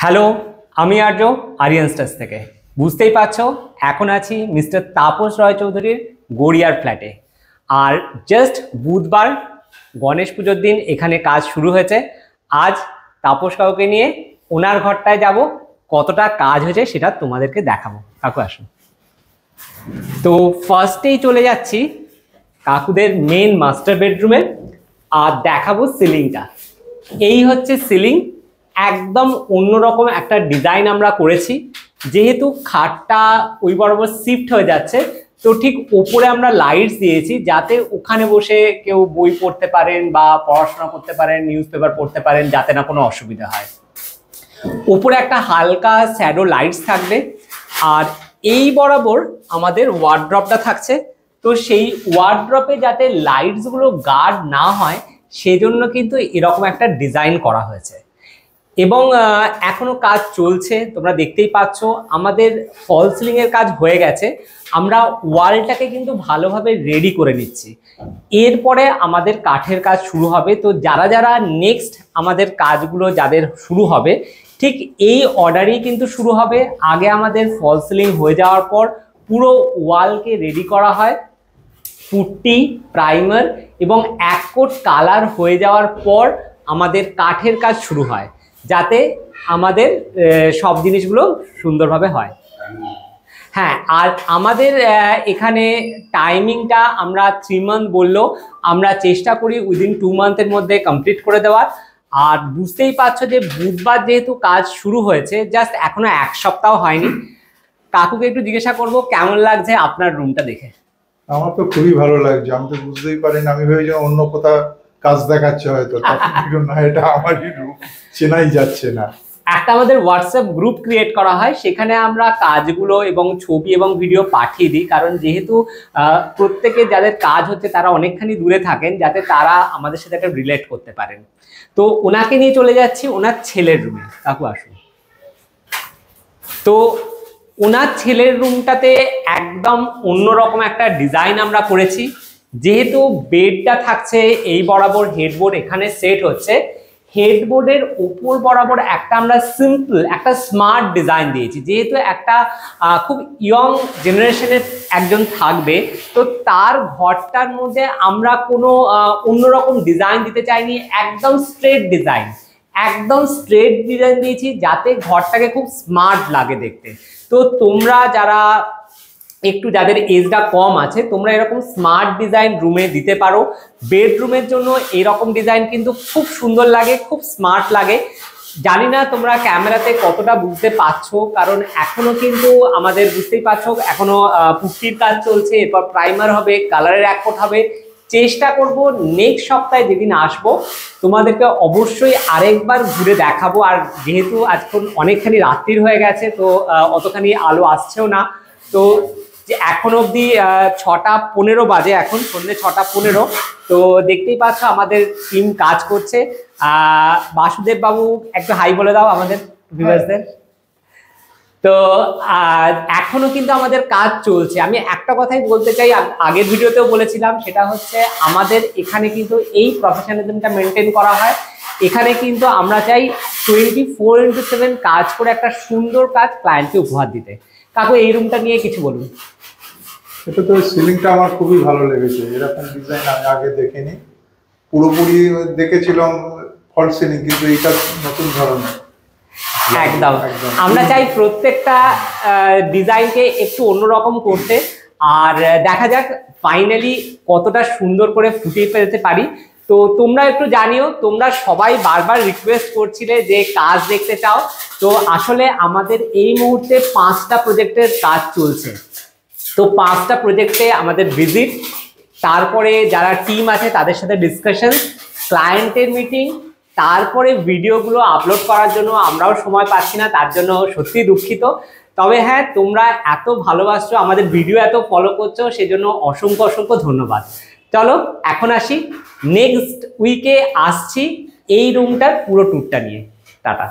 Hello, আমি আর্য Aryan stars থেকে। বুঝতেই পারছো এখন আছি মিস্টার তাপস রয় চৌধুরীর গড়িয়ার ফ্ল্যাটে। আর জাস্ট বুধবার গণেশ পুজোর দিন এখানে কাজ শুরু হয়েছে। আজ তাপস কাকুকে নিয়ে ওনার ঘরটায় যাব, কতটা কাজ হয়েছে সেটা তোমাদেরকে দেখাবো। কাকু আসুন। তো ফার্স্টেই চলে যাচ্ছি কাকুদের মেন মাস্টার বেডরুমে আর দেখাবো সিলিংটা। এই হচ্ছে সিলিং, একদম অন্যরকম একটা ডিজাইন আমরা করেছি। যেহেতু খাটটা ওই বরাবর শিফট হয়ে যাচ্ছে, তো ঠিক ওপরে আমরা লাইটস দিয়েছি যাতে ওখানে বসে কেউ বই পড়তে পারেন বা পড়াশোনা করতে পারেন, নিউজ পেপার পড়তে পারেন, যাতে না কোনো অসুবিধা হয়। ওপরে একটা হালকা শ্যাডো লাইটস থাকবে। আর এই বরাবর আমাদের ওয়ার্ড্রপটা থাকছে। তো সেই ওয়ার্ড্রপে যাতে লাইটসগুলো গার্ড না হয় সেজন্য কিন্তু এরকম একটা ডিজাইন করা হয়েছে। এবং এখনো কাজ চলছে, তোমরা দেখতেই পাচ্ছ। আমাদের ফল সিলিং এর কাজ হয়ে গেছে, আমরা ওয়ালটাকে কিন্তু ভালোভাবে রেডি করে নিচ্ছি। এরপরে আমাদের কাঠের কাজ শুরু হবে। তো যারা যারা নেক্সট আমাদের কাজগুলো যাদের শুরু হবে ঠিক এই অর্ডারেই কিন্তু শুরু হবে। আগে আমাদের ফল সিলিং হয়ে যাওয়ার পর পুরো ওয়ালকে রেডি করা হয়, পুট্টি, প্রাইমার এবং এক কোট কালার হয়ে যাওয়ার পর আমাদের কাঠের কাজ শুরু হয়, যাতে আমাদের সব জিনিসগুলো সুন্দরভাবে হয়। হ্যাঁ, আর আমাদের এখানে টাইমিংটা আমরা 3 মান্থ বললেও আমরা চেষ্টা করি উইদিন 2 মান্থের মধ্যে কমপ্লিট করে দেওয়ার। আর বুঝতেই পারছো যে বুধবার যেহেতু কাজ শুরু হয়েছে, জাস্ট এখনো 1 সপ্তাহ হয়নি। কাকুকে একটু জিজ্ঞাসা করবো কেমন লাগছে আপনার রুমটা দেখে। আমার তো খুবই ভালো লাগছে। আমি তো বুঝতেই পারিনি, আমি ভেবেছি অন্য কোথাও কাজ দেখাচ্ছে হয়তো, না এটা আমারই রুম, চেনাই যাচ্ছে না। একটা আমাদের হোয়াটসঅ্যাপ গ্রুপ ক্রিয়েট করা হয়, সেখানে আমরা কাজগুলো এবং ছবি এবং ভিডিও পাঠিয়ে দিই। কারণ যেহেতু প্রত্যেকে যাদের কাজ হচ্ছে তারা অনেকখানি দূরে থাকেন, যাতে তারা আমাদের সাথে একটা রিলেট করতে পারেন। তো ওনাকে নিয়ে চলে যাচ্ছি ওনার ছেলের রুমে। কাকু আসুন। তো ওনার ছেলের রুমটাতে একদম অন্যরকম একটা ডিজাইন আমরা করেছি। যেহেতু বেডটা থাকছে এই বরাবর, হেডবোর্ড এখানে সেট হচ্ছে, হেডবোর্ডের উপর বরাবর একটা আমরা সিম্পল একটা স্মার্ট ডিজাইন দিয়েছি। যেহেতু একটা খুব ইয়ং জেনারেশনের একজন থাকবে, তো তার ঘরটার মধ্যে আমরা কোনো অন্যরকম ডিজাইন দিতে চাইনি, একদম স্ট্রেট ডিজাইন, একদম স্ট্রেট ডিজাইন দিয়েছি যাতে ঘরটাকে খুব স্মার্ট লাগে দেখতে। তো তোমরা যারা একটু যাদের এজটা কম আছে, তোমরা এরকম স্মার্ট ডিজাইন রুমে দিতে পারো। বেডরুমের জন্য এরকম ডিজাইন কিন্তু খুব সুন্দর লাগে, খুব স্মার্ট লাগে। জানি না তোমরা ক্যামেরাতে কতটা বুঝতে পারছো, কারণ এখনো কিন্তু আমাদের বুঝতেই পারছো এখনো পুট্টির কাজ চলছে, এরপর প্রাইমার হবে, কালারের এক কোট হবে। চেষ্টা করব নেক্সট সপ্তাহে যেদিন আসবো তোমাদেরকে অবশ্যই আরেকবার ঘুরে দেখাবো। আর যেহেতু আজকাল অনেকখানি রাত্রির হয়ে গেছে, তো অতখানি আলো আসছেও না। তো যে এখন অবধি 6টা 15 বাজে, এখন সন্ধ্যে 6টা 15। তো দেখতেই পাচ্ছ আমাদের টিম কাজ করছে। বাসুদেব বাবু একটু হাই বলে দাও আমাদের ভিউয়ার্সদের। তো এখনো কিন্তু আমাদের কাজ চলছে। আমি একটা কথাই বলতে চাই, আগের ভিডিওতেও বলেছিলাম, সেটা হচ্ছে আমাদের এখানে কিন্তু এই প্রফেশনালিজমটা মেনটেন করা হয়। এখানে কিন্তু আমরা চাই 24/7 কাজ করে একটা সুন্দর কাজ ক্লায়েন্টকে উপহার দিতে। কাকু এই রুমটা নিয়ে কিছু বলুন। এটা তো সিলিংটা আমার খুবই ভালো লেগেছে, এরকম ডিজাইন আমি আগে দেখিনি। পুরোপুরি দেখেছিলাম ফল সিলিং, কিন্তু এটা নতুন ধরনের। একদম আমরা চাই প্রত্যেকটা ডিজাইনকে একটু অন্যরকম করতে। আর দেখা যাক ফাইনালি কতটা সুন্দর করে ফুটিয়ে ফেলতে পারি। তো তোমরা একটু জানিও, তোমরা সবাই বারবার রিকোয়েস্ট করছিলে যে কাজ দেখতে চাও। তো আসলে আমাদের এই মুহূর্তে 5টা প্রজেক্টের কাজ চলছে। তো 5টা প্রজেক্টে আমাদের ভিজিট, তারপরে যারা টিম আছে তাদের সাথে ডিসকাশন, ক্লায়েন্টের মিটিং, তারপরে ভিডিওগুলো আপলোড করার জন্য আমরাও সময় পাচ্ছি না, তার জন্য সত্যি দুঃখিত। তবে হ্যাঁ, তোমরা এত ভালোবাসছো, আমাদের ভিডিও এত ফলো করছো, সেজন্য অসংখ্য অসংখ্য ধন্যবাদ। চলো এখন আসি, নেক্সট উইকে আসছি এই রুমটার পুরো ট্যুরটা নিয়ে। টাটা।